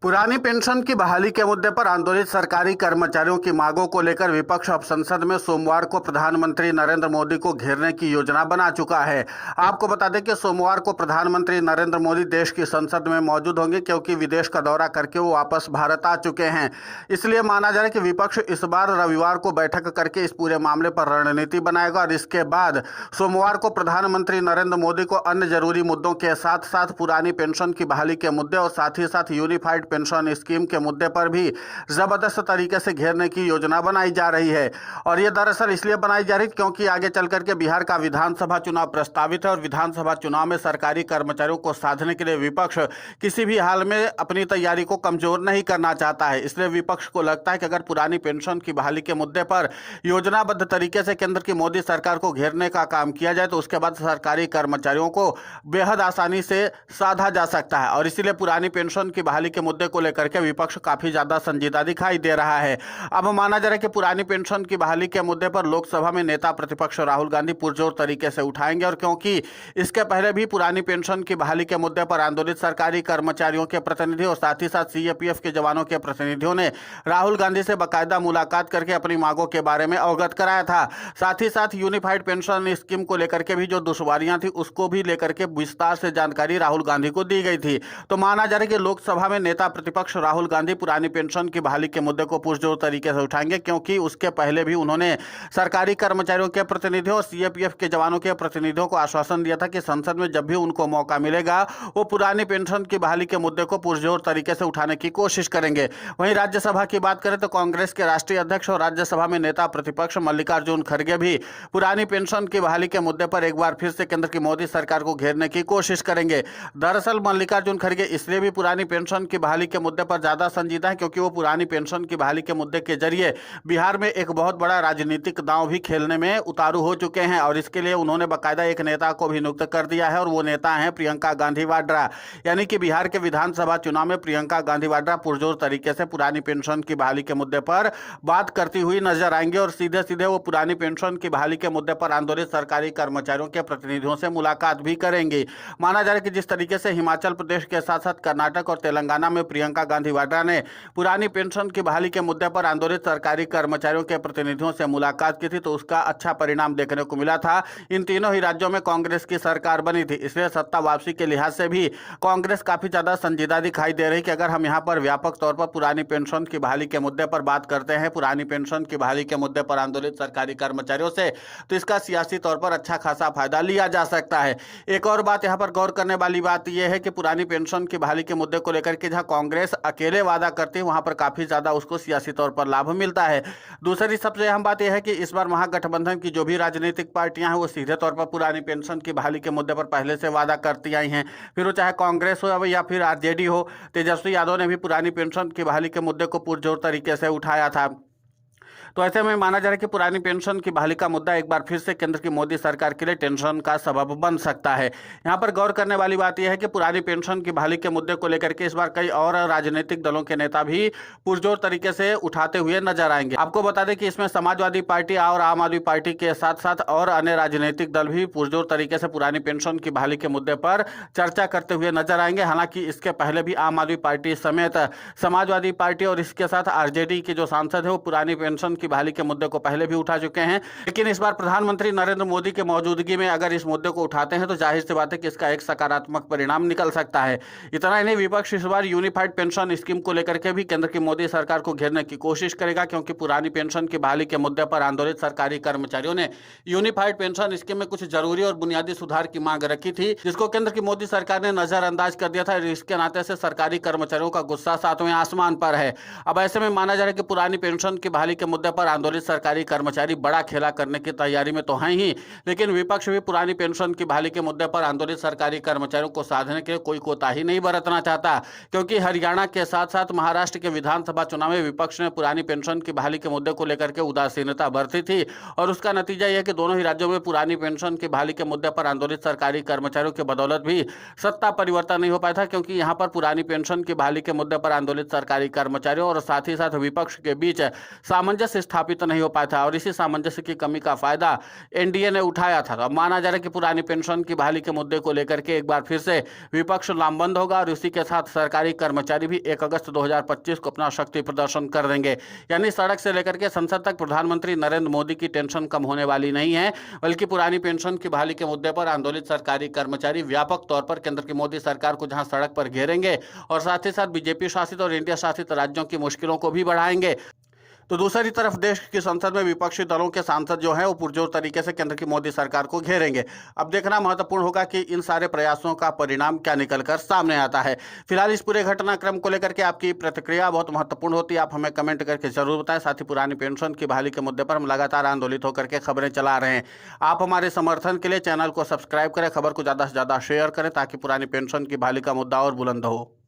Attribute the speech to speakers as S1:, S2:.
S1: पुरानी पेंशन की बहाली के मुद्दे पर आंदोलित सरकारी कर्मचारियों की मांगों को लेकर विपक्ष अब संसद में सोमवार को प्रधानमंत्री नरेंद्र मोदी को घेरने की योजना बना चुका है। आपको बता दें कि सोमवार को प्रधानमंत्री नरेंद्र मोदी देश की संसद में मौजूद होंगे, क्योंकि विदेश का दौरा करके वो वापस भारत आ चुके हैं। इसलिए माना जा रहा है कि विपक्ष इस बार रविवार को बैठक करके इस पूरे मामले पर रणनीति बनाएगा और इसके बाद सोमवार को प्रधानमंत्री नरेंद्र मोदी को अन्य जरूरी मुद्दों के साथ साथ पुरानी पेंशन की बहाली के मुद्दे और साथ ही साथ यूनिफाइड पेंशन स्कीम के मुद्दे पर भी जबरदस्त तरीके से घेरने की योजना बनाई जा रही है। और ये दरअसल इसलिए बनाई जा रही है क्योंकि आगे चल करके बिहार का विधानसभा चुनाव प्रस्तावित है और विधानसभा चुनाव में सरकारी कर्मचारियों को साधने के लिए विपक्ष किसी भी हाल में अपनी तैयारी को कमजोर नहीं करना चाहता है। इसलिए विपक्ष को लगता है कि अगर पुरानी पेंशन की बहाली के मुद्दे पर योजनाबद्ध तरीके से केंद्र की मोदी सरकार को घेरने का काम किया जाए तो उसके बाद सरकारी कर्मचारियों को बेहद आसानी से साधा जा सकता है। और इसीलिए पुरानी पेंशन की बहाली के मुद्दे को लेकर के विपक्ष काफी ज्यादा संजीदा दिखाई दे रहा है। अब माना जा रहा है कि पुरानी पेंशन की बहाली के मुद्दे पर लोकसभा में नेता प्रतिपक्ष राहुल गांधी पुरजोर तरीके से उठाएंगे। और क्योंकि इसके पहले भी पुरानी पेंशन की बहाली के मुद्दे पर आंदोलित सरकारी कर्मचारियों के प्रतिनिधि और साथ ही साथ सीएपीएफ के जवानों के प्रतिनिधियों ने राहुल गांधी से बाकायदा मुलाकात करके अपनी मांगों के बारे में अवगत कराया था। साथ ही साथ यूनिफाइड पेंशन स्कीम को लेकर के भी जो दुश्वारियां थी उसको भी लेकर के विस्तार से जानकारी राहुल गांधी को दी गई थी। तो माना जा रहा है कि लोकसभा में नेता प्रतिपक्ष राहुल गांधी पुरानी पेंशन की बहाली के मुद्दे को पुरजोर तरीके से उठाएंगे, क्योंकि उसके पहले भी उन्होंने सरकारी कर्मचारियों के प्रतिनिधियों और सीएपीएफ के जवानों के प्रतिनिधियों को आश्वासन दिया था कि संसद में जब भी उनको मौका मिलेगा वो पुरानी पेंशन की बहाली के मुद्दे को पुरजोर तरीके से उठाने की कोशिश करेंगे। वहीं राज्यसभा की बात करें तो कांग्रेस के राष्ट्रीय अध्यक्ष और राज्यसभा में नेता प्रतिपक्ष मल्लिकार्जुन खड़गे भी पुरानी पेंशन की बहाली के मुद्दे पर एक बार फिर से केंद्र की मोदी सरकार को घेरने की कोशिश करेंगे। दरअसल मल्लिकार्जुन खड़गे इसलिए भी पुरानी पेंशन की बहाली के मुद्दे पर ज्यादा संजीदा है क्योंकि वो पुरानी पेंशन की बहाली के मुद्दे के जरिए बिहार में एक बहुत बड़ा राजनीतिक दांव भी खेलने में उतारू हो चुके हैं। और इसके लिए उन्होंने बाकायदा एक नेता को भी नियुक्त कर दिया है और वो नेता है प्रियंका गांधी वाड्रा। यानी कि बिहार के विधानसभा चुनाव में प्रियंका गांधी वाड्रा पुरजोर तरीके से पुरानी पेंशन की बहाली के मुद्दे पर बात करती हुई नजर आएंगे और सीधे सीधे वो पुरानी पेंशन की बहाली के मुद्दे पर आंदोलित सरकारी कर्मचारियों के प्रतिनिधियों से मुलाकात भी करेंगी। माना जा रहा है कि जिस तरीके से हिमाचल प्रदेश के साथ साथ कर्नाटक और तेलंगाना में प्रियंका गांधी वाड्रा ने पुरानी पेंशन की बहाली के मुद्दे पर आंदोलित सरकारी कर्मचारियों के प्रतिनिधियों से मुलाकात की थी तो उसका अच्छा परिणाम देखने को मिला था। इन तीनों ही राज्यों में कांग्रेस की सरकार बनी थी, इसलिए सत्ता वापसी के लिहाज से भी कांग्रेस काफी ज्यादा संजीदा दिखाई दे रही कि अगर हम यहाँ पर व्यापक तौर पर पुरानी पेंशन की बहाली के मुद्दे पर बात करते हैं, पुरानी पेंशन की बहाली के मुद्दे पर आंदोलित सरकारी कर्मचारियों से, तो इसका सियासी तौर पर अच्छा खासा फायदा लिया जा सकता है। एक और बात यहाँ पर गौर करने वाली बात यह है कि पुरानी पेंशन की बहाली के मुद्दे को लेकर के जहाँ कांग्रेस अकेले वादा करती है वहां पर काफी ज्यादा उसको सियासी तौर पर लाभ मिलता है। दूसरी सबसे अहम बात यह है कि इस बार महागठबंधन की जो भी राजनीतिक पार्टियां हैं वो सीधे तौर पर पुरानी पेंशन की बहाली के मुद्दे पर पहले से वादा करती आई हैं। फिर वो चाहे कांग्रेस हो या फिर आरजेडी हो, तेजस्वी यादव ने भी पुरानी पेंशन की बहाली के मुद्दे को पुरजोर तरीके से उठाया था। तो ऐसे में माना जा रहा है कि पुरानी पेंशन की बहाली का मुद्दा एक बार फिर से केंद्र की मोदी सरकार के लिए टेंशन का सबब बन सकता है। यहाँ पर गौर करने वाली बात यह है कि पुरानी पेंशन की बहाली के मुद्दे को लेकर के इस बार कई और राजनीतिक दलों के नेता भी पुरजोर तरीके से उठाते हुए नजर आएंगे। आपको बता दें कि इसमें समाजवादी पार्टी और आम आदमी पार्टी के साथ साथ और अन्य राजनीतिक दल भी पुरजोर तरीके से पुरानी पेंशन की बहाली के मुद्दे पर चर्चा करते हुए नजर आएंगे। हालांकि इसके पहले भी आम आदमी पार्टी समेत समाजवादी पार्टी और इसके साथ आरजेडी के जो सांसद है वो पुरानी पेंशन की बहाली के मुद्दे को पहले भी उठा चुके हैं। लेकिन इस बार प्रधानमंत्री नरेंद्र मोदी के मौजूदगी में अगर इस मुद्दे को उठाते हैं तो जाहिर सी बात है कि इसका एक सकारात्मक परिणाम निकल सकता है। इतना ही नहीं, विपक्ष इस बार यूनिफाइड पेंशन स्कीम को लेकर के भी केंद्र की मोदी सरकार को घेरने की कोशिश करेगा, क्योंकि पुरानी पेंशन की बहाली के मुद्दे पर आंदोलित सरकारी कर्मचारियों ने यूनिफाइड पेंशन स्कीम में कुछ जरूरी और बुनियादी सुधार की मांग रखी थी, जिसको केंद्र की मोदी सरकार ने नजरअंदाज कर दिया था। इसके नाते से सरकारी कर्मचारियों का गुस्सा सातवें आसमान पर है। अब ऐसे में माना जा रहा है कि पुरानी पेंशन की बहाली के मुद्दे पर आंदोलित सरकारी कर्मचारी बड़ा खेला करने की तैयारी में तो हैं ही, लेकिन विपक्ष भी पुरानी पेंशन की बहाली के मुद्दे पर आंदोलित सरकारी कर्मचारियों को साधने के लिए कोई कोताही नहीं बरतना चाहता, क्योंकि हरियाणा के साथ साथ महाराष्ट्र के विधानसभा चुनाव में विपक्ष ने पुरानी पेंशन की बहाली के मुद्दे को लेकर के उदासीनता बरती थी और उसका नतीजा यह कि दोनों ही राज्यों में पुरानी पेंशन की बहाली के मुद्दे पर आंदोलित सरकारी कर्मचारियों की बदौलत भी सत्ता परिवर्तन नहीं हो पाया था, क्योंकि यहाँ पर पुरानी पेंशन की बहाली के मुद्दे पर आंदोलित सरकारी कर्मचारियों और साथ ही साथ विपक्ष के बीच सामंजस्य सामंजस्य स्थापित नहीं हो पाया था और इसी सामंजस्य की कमी का फायदा एनडीए ने उठाया था। तो अब माना जा रहा है कि पुरानी पेंशन की बहाली के मुद्दे को लेकर के एक बार फिर से विपक्ष लामबंद होगा और इसी के साथ सरकारी कर्मचारी भी 1 अगस्त 2025 को अपना शक्ति प्रदर्शन कर देंगे। यानी सड़क से लेकर के संसद तक प्रधानमंत्री नरेंद्र मोदी की टेंशन कम होने वाली नहीं है, बल्कि पुरानी पेंशन की बहाली के मुद्दे पर आंदोलित सरकारी कर्मचारी व्यापक तौर पर केंद्र की मोदी सरकार को जहां सड़क पर घेरेंगे और साथ ही साथ बीजेपी शासित और इंडिया शासित राज्यों की मुश्किलों को भी बढ़ाएंगे। तो दूसरी तरफ देश की संसद में विपक्षी दलों के सांसद जो हैं वो पुरजोर तरीके से केंद्र की मोदी सरकार को घेरेंगे। अब देखना महत्वपूर्ण होगा कि इन सारे प्रयासों का परिणाम क्या निकलकर सामने आता है। फिलहाल इस पूरे घटनाक्रम को लेकर के आपकी प्रतिक्रिया बहुत महत्वपूर्ण होती है, आप हमें कमेंट करके जरूर बताएं। साथ ही पुरानी पेंशन की बहाली के मुद्दे पर हम लगातार आंदोलित होकर के खबरें चला रहे हैं। आप हमारे समर्थन के लिए चैनल को सब्सक्राइब करें, खबर को ज़्यादा से ज़्यादा शेयर करें ताकि पुरानी पेंशन की बहाली का मुद्दा और बुलंद हो।